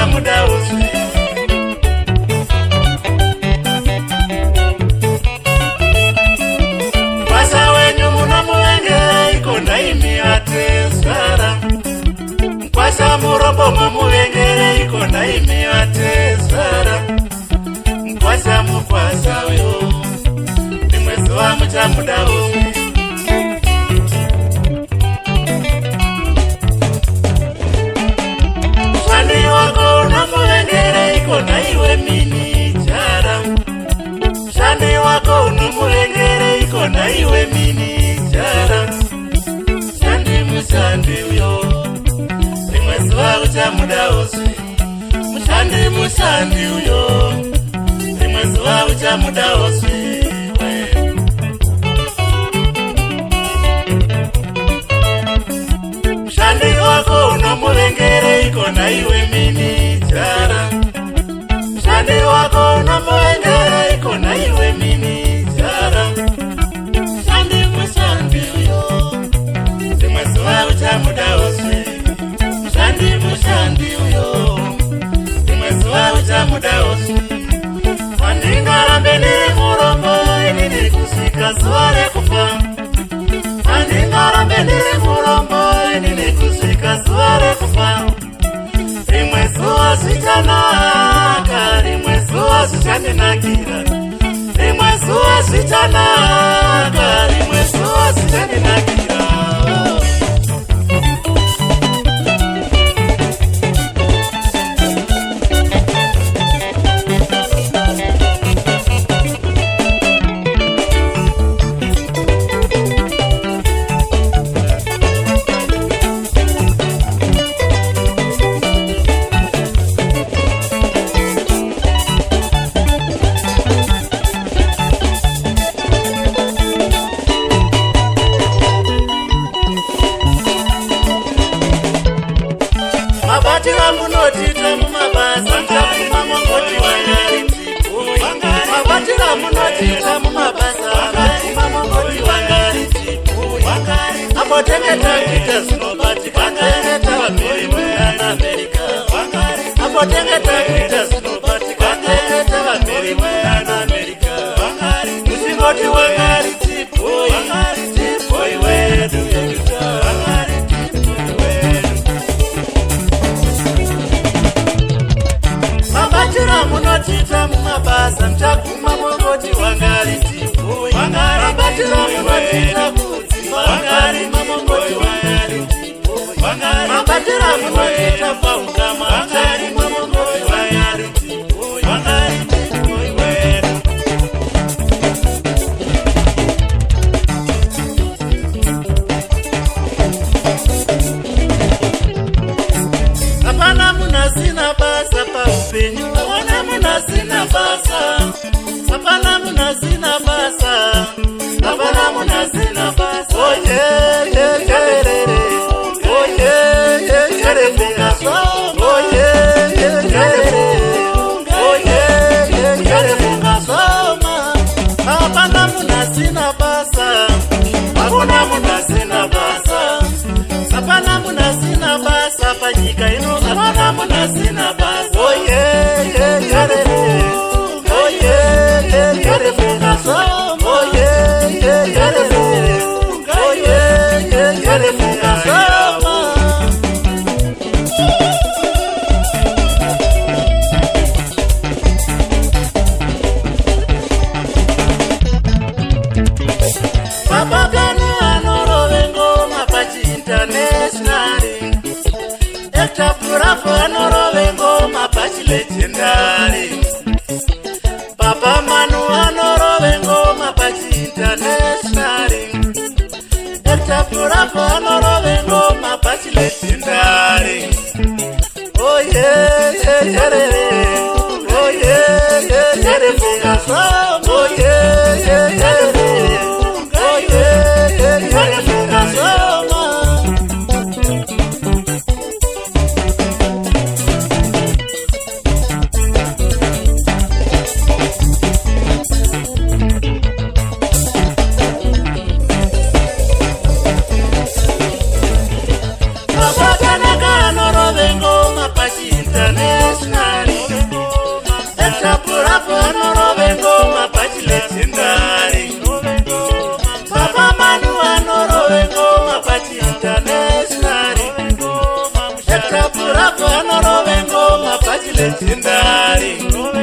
uchamuda uswi. Mkwasa wenyu munomuvengera ikonda imi atesara. Mkwasa murombo mamuvengere ikonda imi atesara. Mkwasa mukwasa uyo rimwe zuva muchamuda uswi. Shani wako unomuvengere ikona iwe mini jara. Shani wako unomuvengere ikona iwe mini jara. Shandi mushandi uyo rimwe zuva uchamuda uswi. Mushandi mushandi uyo rimwe zuva uchamuda uswi. Mushandi wako unomuvengere ikona iwe mini jara. Mushandi wako unomuvengere ikona iwe mini jara. Mushandi mushandi uyo rimwe zuva uchamuda uswi. Mushandi mushandi uyo rimwe zuva uchamuda uswi. Andingarambe ndiri murombo inini kusvika zuva rekufa. Andingarambe ndiri murombo inini kusvika zuva rekufa. Rimwe zuva zvichanaka, rimwe zuva zvichandinakira. Rimwe zuva zvichanaka, rimwe zuva zvichandinakira. Mabatira munotita mumabasa mtakuma mongoti wangariti. Mabatira munotita mumabasa mtakuma mongoti wangariti. Apotengeta kita sinobati kangeta vamiri mwana Amerika. Apotengeta kita sinobati kangeta vamiri mwana Amerika. Musingoti wangariti boy, boy wedu yekuta. Mabatira munotita mumabasa mtakuma mongoti wangariti. Mabatira munotita kudzimba wangarima mongoti wangariti. Mabatira munotita paungama wangarima mongoti wangariti. Wangariti boy wedu. Hapana munasina basa paupenyu. Hapana munasina basa. Hapana munasina basa. Hapana munasina basa. Oh yeah yeah yeah. Oh yeah yeah yeah. Oh yeah yeah yeah. Oh yeah yeah yeah. Hapana munasina basa. Hapana munasina basa. Hapana munasina basa panyika ino. Hapana munasina basa. Oh yeah yeah yeah. Oh yeah yeah yeah. Oh yeah yeah yeah. Oh yeah yeah yeah. Papa Kanu anorovengo mapachi internationally. Ekta Purafo anorovengo mapachi legendary. Papa Manu anorovengo mapachi internationally. Ekta Purafo anorovengo mapachi legendary. Oh yeah yeah yeah. Oh yeah yeah yeah. Oh yeah yeah yeah. International. legendary.